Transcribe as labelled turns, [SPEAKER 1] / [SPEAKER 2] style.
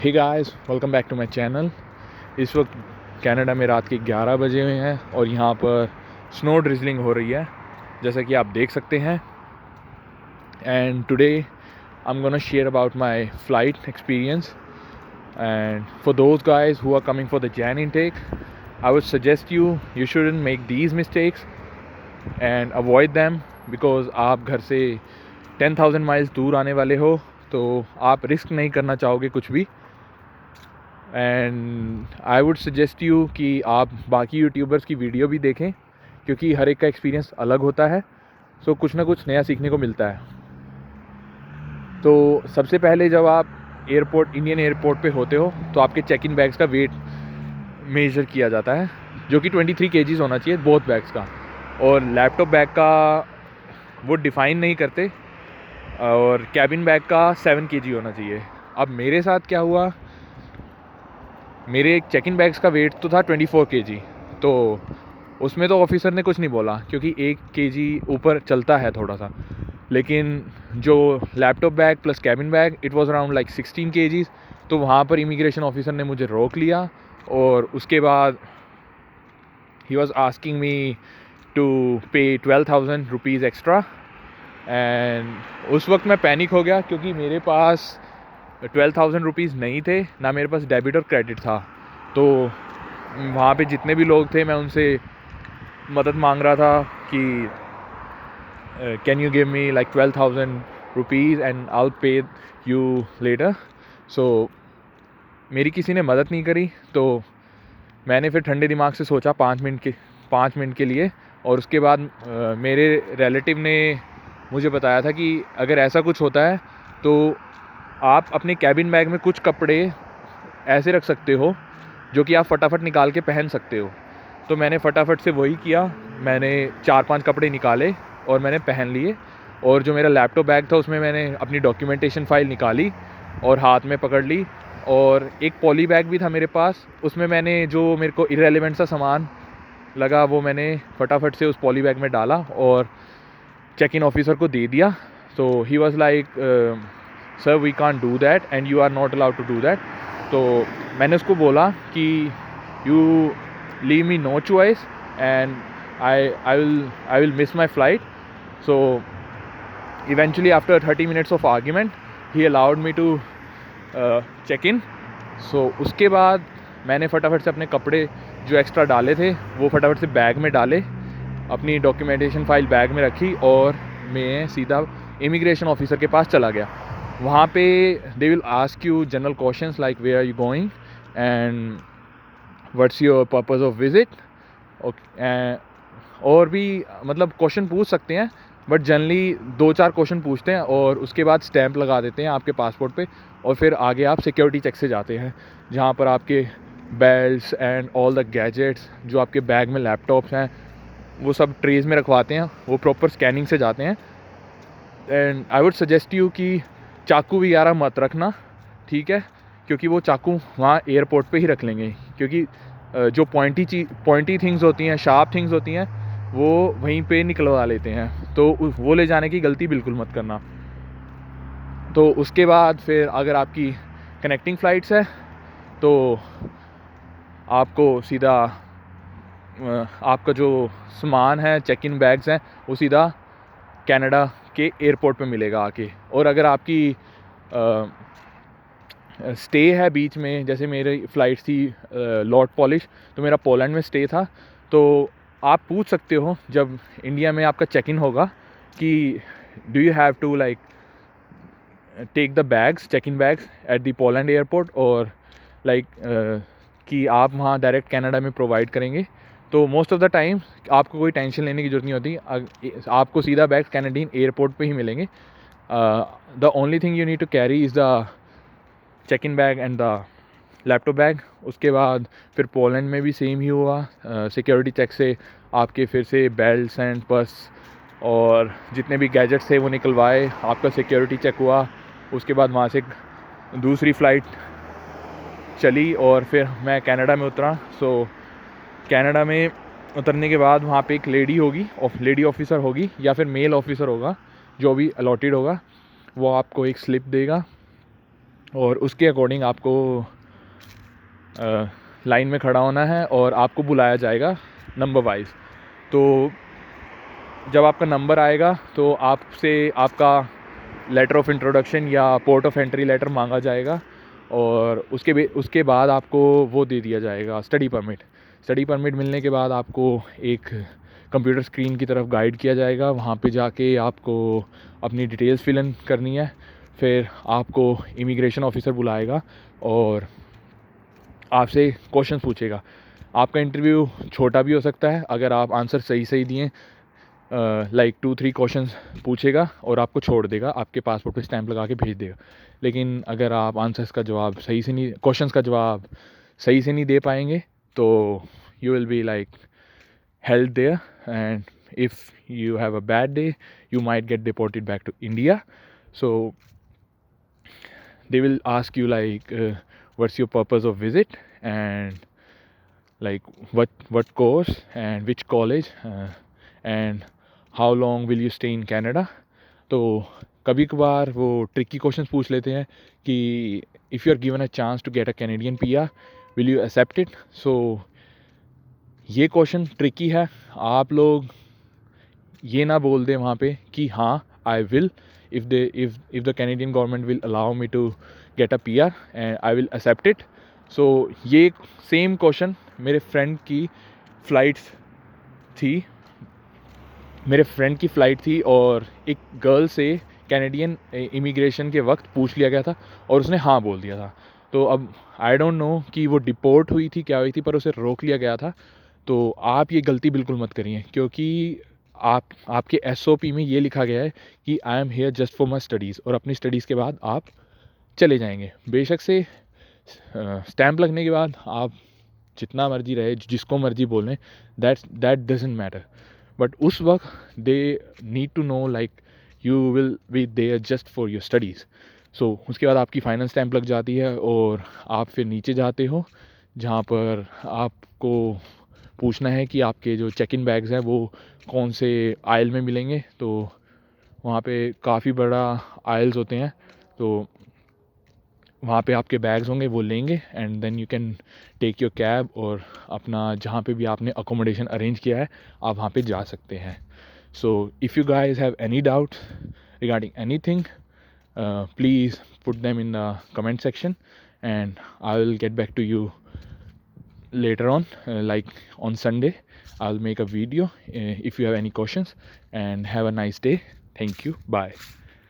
[SPEAKER 1] Hey guys, welcome back to my channel. इस वक्त Canada में रात के 11 बजे हुए हैं और यहाँ पर स्नो ड्रिजलिंग हो रही है, जैसा कि आप देख सकते हैं। And today I am gonna share about my flight experience, and for those guys who are coming for the Jan intake, I would suggest you shouldn't make these mistakes and avoid them, because आप घर से 10,000 miles दूर आने वाले हो, तो आप risk नहीं करना चाहोगे कुछ भी। And I would suggest you कि आप बाकी यूट्यूबर्स की वीडियो भी देखें, क्योंकि हर एक का एक्सपीरियंस अलग होता है। सो कुछ ना कुछ नया सीखने को मिलता है। तो सबसे पहले जब आप इंडियन एयरपोर्ट पे होते हो, तो आपके चेक इन बैग्स का वेट मेजर किया जाता है, जो कि 23 kgs होना चाहिए बोथ बैग्स का। और लैपटॉप बैग का वो डिफ़ाइन नहीं करते, और कैबिन बैग का 7 kg होना चाहिए। अब मेरे साथ क्या हुआ, मेरे चेक इन बैग्स का वेट तो था 24 kg, तो उसमें तो ऑफिसर ने कुछ नहीं बोला, क्योंकि 1 kg ऊपर चलता है थोड़ा सा। लेकिन जो laptop bag plus cabin bag, it was around like 16 kgs। तो वहाँ पर इमिग्रेशन ऑफिसर ने मुझे रोक लिया, और उसके बाद ही was asking me to pay 12,000 rupees extra. And उस वक्त मैं पैनिक हो गया, क्योंकि मेरे पास 12,000 रुपीज़ नहीं थे, ना मेरे पास डेबिट और क्रेडिट था। तो वहाँ पे जितने भी लोग थे, मैं उनसे मदद मांग रहा था कि can you give me like 12,000 rupees and I will pay you later. So मेरी किसी ने मदद नहीं करी, तो मैंने फिर ठंडे दिमाग से सोचा 5 मिनट के लिए। और उसके बाद मेरे रिलेटिव ने मुझे बताया था कि अगर ऐसा कुछ होता है, तो आप अपने कैबिन बैग में कुछ कपड़े ऐसे रख सकते हो जो कि आप फटाफट निकाल के पहन सकते हो। तो मैंने फटाफट से वही किया, मैंने 4-5 कपड़े निकाले और मैंने पहन लिए। और जो मेरा लैपटॉप बैग था, उसमें मैंने अपनी डॉक्यूमेंटेशन फ़ाइल निकाली और हाथ में पकड़ ली। और एक पॉली बैग भी था मेरे पास, उसमें मैंने जो मेरे को इररेलेवेंट सा सामान लगा, वो मैंने फटाफट से उस पॉली बैग में डाला और चेक इन ऑफिसर को दे दिया। So he was like, sir we can't do that and you are not allowed to do that. तो मैंने उसको बोला कि you leave me no choice and I will miss my flight. So eventually after 30 minutes of argument, he allowed me to check in. So उसके बाद मैंने फटाफट से अपने कपड़े जो एक्स्ट्रा डाले थे, वो फटाफट से बैग में डाले, अपनी डॉक्यूमेंटेशन फ़ाइल बैग में रखी, और मैं सीधा इमिग्रेशन ऑफिसर के पास चला गया। वहाँ पे they will ask you general questions like where are you going and what's your purpose of visit. और भी मतलब क्वेश्चन पूछ सकते हैं, बट जनरली 2-4 क्वेश्चन पूछते हैं और उसके बाद स्टैंप लगा देते हैं आपके पासपोर्ट पे। और फिर आगे आप सिक्योरिटी चेक से जाते हैं, जहाँ पर आपके belts and all the gadgets जो आपके बैग में लैपटॉप्स हैं, वो सब ट्रेज में रखवाते हैं, वो प्रॉपर स्कैनिंग से जाते हैं। And I would suggest you कि चाकू भी यारा मत रखना, ठीक है, क्योंकि वो चाकू वहाँ एयरपोर्ट पे ही रख लेंगे, क्योंकि जो पॉइंटी थिंग्स होती हैं, शार्प थिंग्स होती हैं, वो वहीं पे निकलवा लेते हैं। तो वो ले जाने की गलती बिल्कुल मत करना। तो उसके बाद फिर अगर आपकी कनेक्टिंग फ़्लाइट्स है, तो आपको सीधा आपका जो सामान है, चेक इन बैग्स हैं, वो सीधा कनाडा के एयरपोर्ट पे मिलेगा आके। और अगर आपकी स्टे है बीच में, जैसे मेरी फ़्लाइट थी लॉर्ड पॉलिश, तो मेरा पोलैंड में स्टे था, तो आप पूछ सकते हो जब इंडिया में आपका चेक इन होगा कि do you have to like take the bags, check in bags at the Poland airport, और लाइक कि आप वहाँ डायरेक्ट कनाडा में प्रोवाइड करेंगे। तो मोस्ट ऑफ द टाइम आपको कोई टेंशन लेने की ज़रूरत नहीं होती, आपको सीधा बैग्स कैनेडियन एयरपोर्ट पे ही मिलेंगे। The only thing you need to carry is the check in bag and the laptop bag. उसके बाद फिर पोलैंड में भी सेम ही हुआ, सिक्योरिटी चेक से आपके फिर से बेल्ट्स एंड पर्स और जितने भी गैजेट्स थे वो निकलवाए, आपका सिक्योरिटी चेक हुआ। उसके बाद वहाँ से दूसरी फ़्लाइट चली और फिर मैं कनाडा में उतरा। सो कनाडा में उतरने के बाद वहाँ पे एक लेडी ऑफिसर होगी या फिर मेल ऑफिसर होगा, जो भी अलॉटेड होगा, वो आपको एक स्लिप देगा और उसके अकॉर्डिंग आपको लाइन में खड़ा होना है और आपको बुलाया जाएगा नंबर वाइज। तो जब आपका नंबर आएगा तो आपसे आपका लेटर ऑफ इंट्रोडक्शन या पोर्ट ऑफ एंट्री लेटर मांगा जाएगा और उसके बाद आपको वो दे दिया जाएगा स्टडी परमिट। स्टडी परमिट मिलने के बाद आपको एक कंप्यूटर स्क्रीन की तरफ गाइड किया जाएगा, वहाँ पे जाके आपको अपनी डिटेल्स फिल इन करनी है। फिर आपको इमिग्रेशन ऑफिसर बुलाएगा और आपसे क्वेश्चन पूछेगा। आपका इंटरव्यू छोटा भी हो सकता है अगर आप आंसर सही दिए, लाइक 2-3 क्वेश्चंस पूछेगा और आपको छोड़ देगा, आपके पासपोर्ट पे स्टैंप लगा के भेज देगा। लेकिन अगर आप क्वेश्चंस का जवाब सही से नहीं दे पाएंगे तो you will be like held there, and if you have a bad day you might get deported back to India. So they will ask you like what's your purpose of visit and like what course and which college and how long will you stay in Canada. तो कभी कभार वो tricky questions पूछ लेते हैं कि if you are given a chance to get a Canadian PR will you accept it. So ये question tricky है, आप लोग ये ना बोल दें वहाँ पे कि हाँ I will, if the Canadian government will allow me to get a PR and I will accept it. So ये सेम क्वेश्चन मेरे फ्रेंड की फ़्लाइट थी और एक गर्ल से कैनेडियन इमिग्रेशन के वक्त पूछ लिया गया था और उसने हाँ बोल दिया था। तो अब आई डोंट नो कि वो डिपोर्ट हुई थी क्या हुई थी, पर उसे रोक लिया गया था। तो आप ये गलती बिल्कुल मत करिए, क्योंकि आपके SOP में ये लिखा गया है कि I am here just for my studies, और अपनी स्टडीज़ के बाद आप चले जाएंगे। बेशक से स्टैंप लगने के बाद आप जितना मर्जी रहे, जिसको मर्जी बोलें, दैट डजंट मैटर, बट उस वक्त they need to know like you will be there just for your studies. So उसके बाद आपकी फाइनल स्टैंप लग जाती है और आप फिर नीचे जाते हो जहाँ पर आपको पूछना है कि आपके जो चेक इन बैग्स हैं वो कौन से आयल में मिलेंगे। तो वहाँ पे काफ़ी बड़ा आयल्स होते हैं, तो वहाँ पे आपके बैग्स होंगे, वो लेंगे and then you can take your cab और अपना जहाँ पे भी आपने अकोमोडेशन अरेंज किया है आप वहाँ पे जा सकते हैं। So if you guys have any doubts regarding anything please put them in the comment section and I will get back to you later on, like on Sunday I'll make a video if you have any questions, and have a nice day. Thank you. Bye.